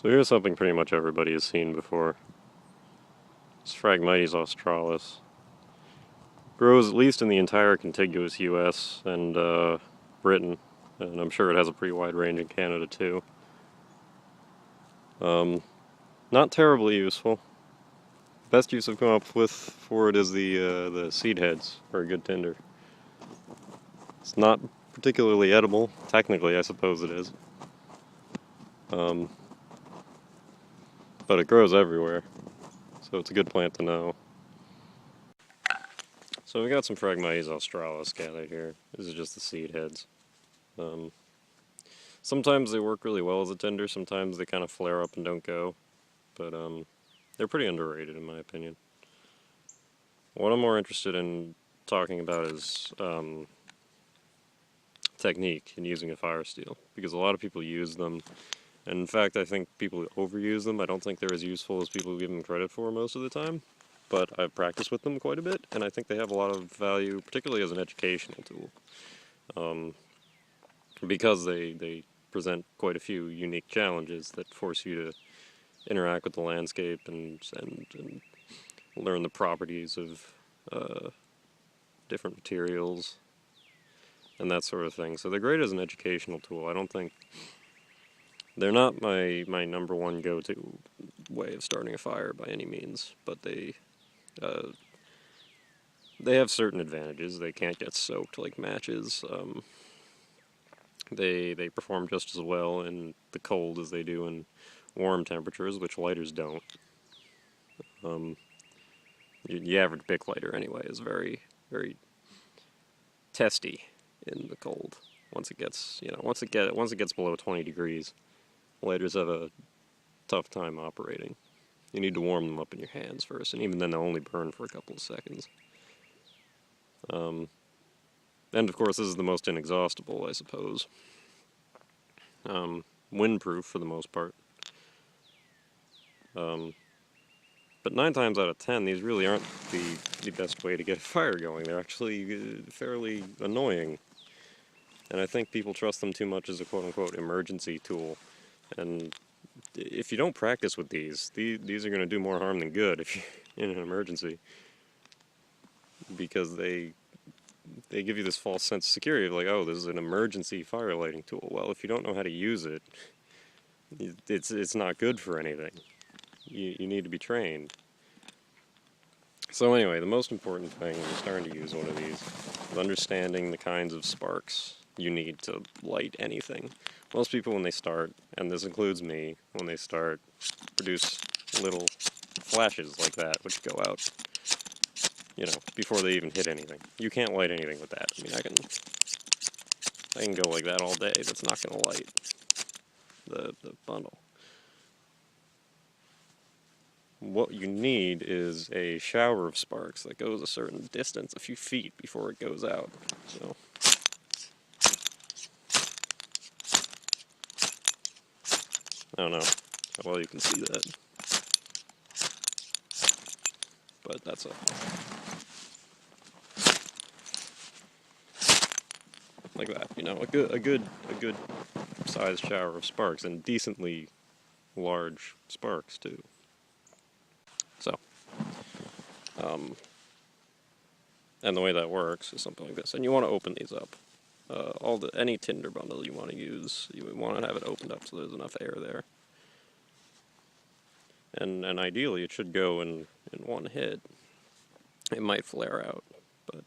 So here's something pretty much everybody has seen before. It's Phragmites australis. Grows at least in the entire contiguous US and Britain, and I'm sure it has a pretty wide range in Canada too. Not terribly useful. Best use I've come up with for it is the seed heads for a good tinder. It's not particularly edible. Technically, I suppose it is. But it grows everywhere, so it's a good plant to know. So we got some Phragmites australis gathered here. This is just the seed heads. Sometimes they work really well as a tinder, sometimes they kind of flare up and don't go, but they're pretty underrated in my opinion. What I'm more interested in talking about is technique in using a Firesteel, because a lot of people use them, and in fact I think people overuse them. I don't think they're as useful as people give them credit for most of the time, but I've practiced with them quite a bit, and I think they have a lot of value, particularly as an educational tool, because they present quite a few unique challenges that force you to interact with the landscape and learn the properties of different materials and that sort of thing. So they're great as an educational tool. I don't think they're not my number one go-to way of starting a fire by any means, but they have certain advantages. They can't get soaked like matches. They perform just as well in the cold as they do in warm temperatures, which lighters don't. The average Bic lighter, anyway, is very, very testy in the cold. Once it gets below 20 degrees, lighters have a tough time operating. You need to warm them up in your hands first, and even then they'll only burn for a couple of seconds. And of course, this is the most inexhaustible, I suppose. Windproof for the most part. But 9 times out of 10, these really aren't the best way to get a fire going. They're actually fairly annoying. And I think people trust them too much as a quote-unquote emergency tool. And if you don't practice with these are going to do more harm than good if you're in an emergency. Because they give you this false sense of security of like, oh, this is an emergency fire lighting tool. Well, if you don't know how to use it, it's not good for anything. You need to be trained. So anyway, the most important thing when you're starting to use one of these is understanding the kinds of sparks you need to light anything. Most people, when they start, and this includes me, when they start, produce little flashes like that, which go out, before they even hit anything. You can't light anything with that. I mean, I can go like that all day. That's not going to light the bundle. What you need is a shower of sparks that goes a certain distance, a few feet, before it goes out. So, I don't know how well you can see that, but that's like that. A good sized shower of sparks, and decently large sparks too. So, and the way that works is something like this. And you want to open these up. Any tinder bundle you want to use, you want to have it opened up so there's enough air there. And ideally it should go in one hit. It might flare out, but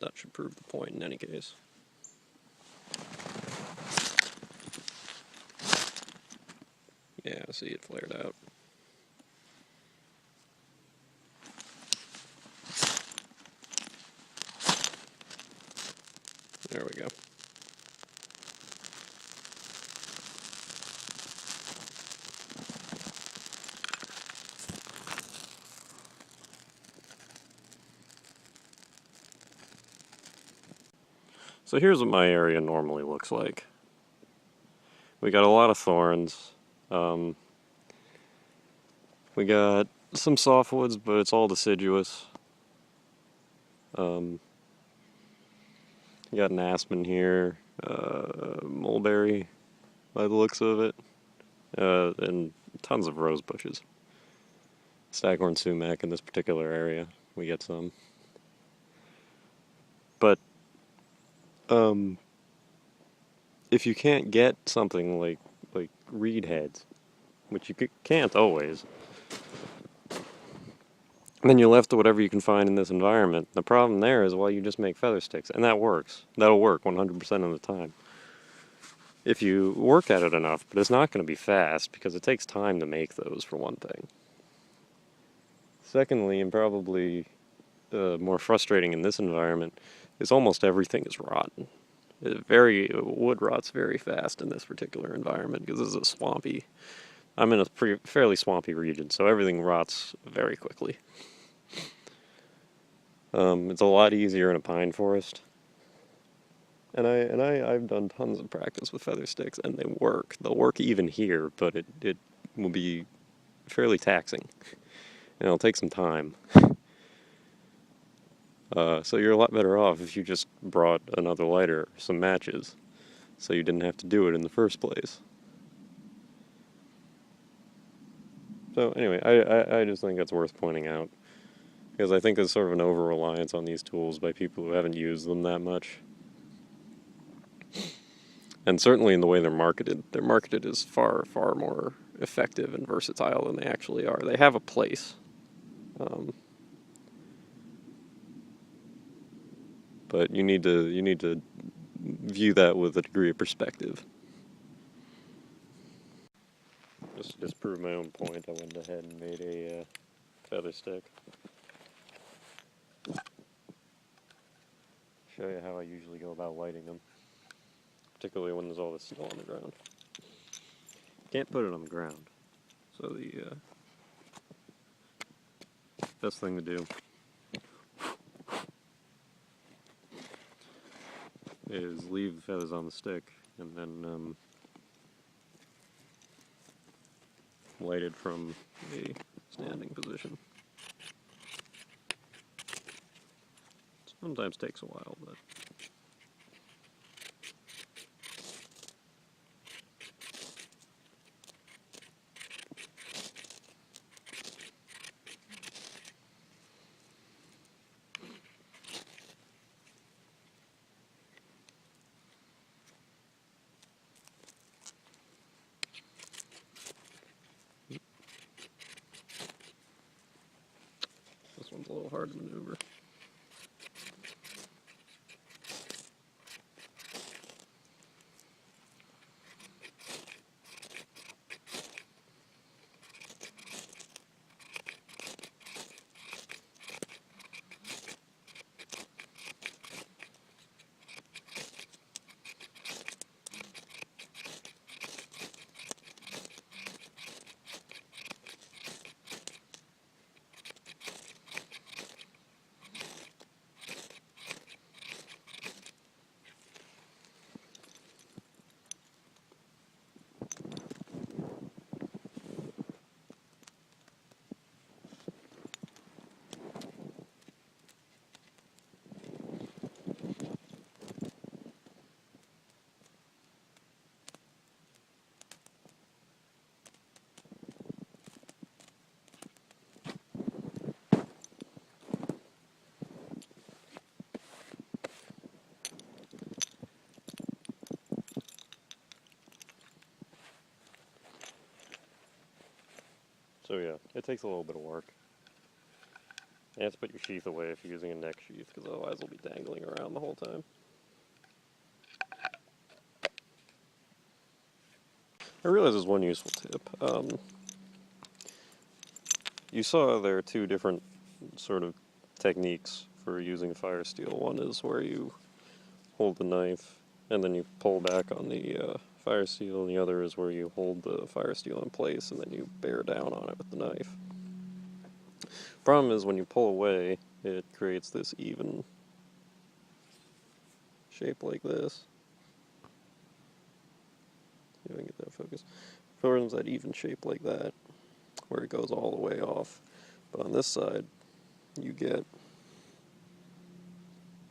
that should prove the point in any case. Yeah, see, it flared out. There we go. So here's what my area normally looks like. We got a lot of thorns. We got some softwoods, but it's all deciduous. You got an aspen here, mulberry by the looks of it. and tons of rose bushes. Staghorn sumac in this particular area, we get some. But if you can't get something like reed heads, which you can't always, then you're left to whatever you can find in this environment. The problem there is, well, you just make feather sticks, and that works. That'll work 100% of the time if you work at it enough, but it's not going to be fast because it takes time to make those, for one thing. Secondly, and probably more frustrating in this environment, is almost everything is rotten. Wood rots very fast in this particular environment because this is a swampy. I'm in a fairly swampy region, so everything rots very quickly. It's a lot easier in a pine forest. And I've done tons of practice with feather sticks, and they work. They'll work even here, but it will be fairly taxing, and it'll take some time. So you're a lot better off if you just brought another lighter or some matches, so you didn't have to do it in the first place. So anyway, I just think that's worth pointing out, because I think there's sort of an over-reliance on these tools by people who haven't used them that much. And certainly in the way they're marketed as far, far more effective and versatile than they actually are. They have a place. But you need to view that with a degree of perspective. Just to disprove my own point, I went ahead and made a feather stick. Show you how I usually go about lighting them, particularly when there's all this snow on the ground. Can't put it on the ground, so the best thing to do is leave the feathers on the stick and then light it from a standing position. Sometimes takes a while, but this one's a little hard to maneuver. So yeah, it takes a little bit of work. You have to put your sheath away if you're using a neck sheath, because otherwise it'll be dangling around the whole time. I realize there's one useful tip. You saw there are two different sort of techniques for using Firesteel. One is where you hold the knife and then you pull back on the Firesteel, and the other is where you hold the Firesteel in place and then you bear down on it with the knife. Problem is, when you pull away, it creates this even shape like this. See if I can get that focus. Forms that even shape like that, where it goes all the way off. But on this side, you get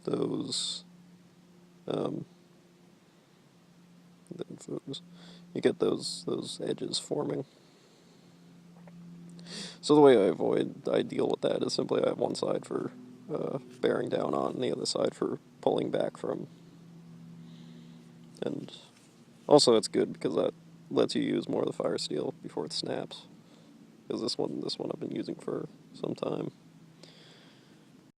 those. Focus. you get those edges forming. So the way I deal with that is simply I have one side for bearing down on and the other side for pulling back from. And also it's good because that lets you use more of the Firesteel before it snaps. Because this one I've been using for some time.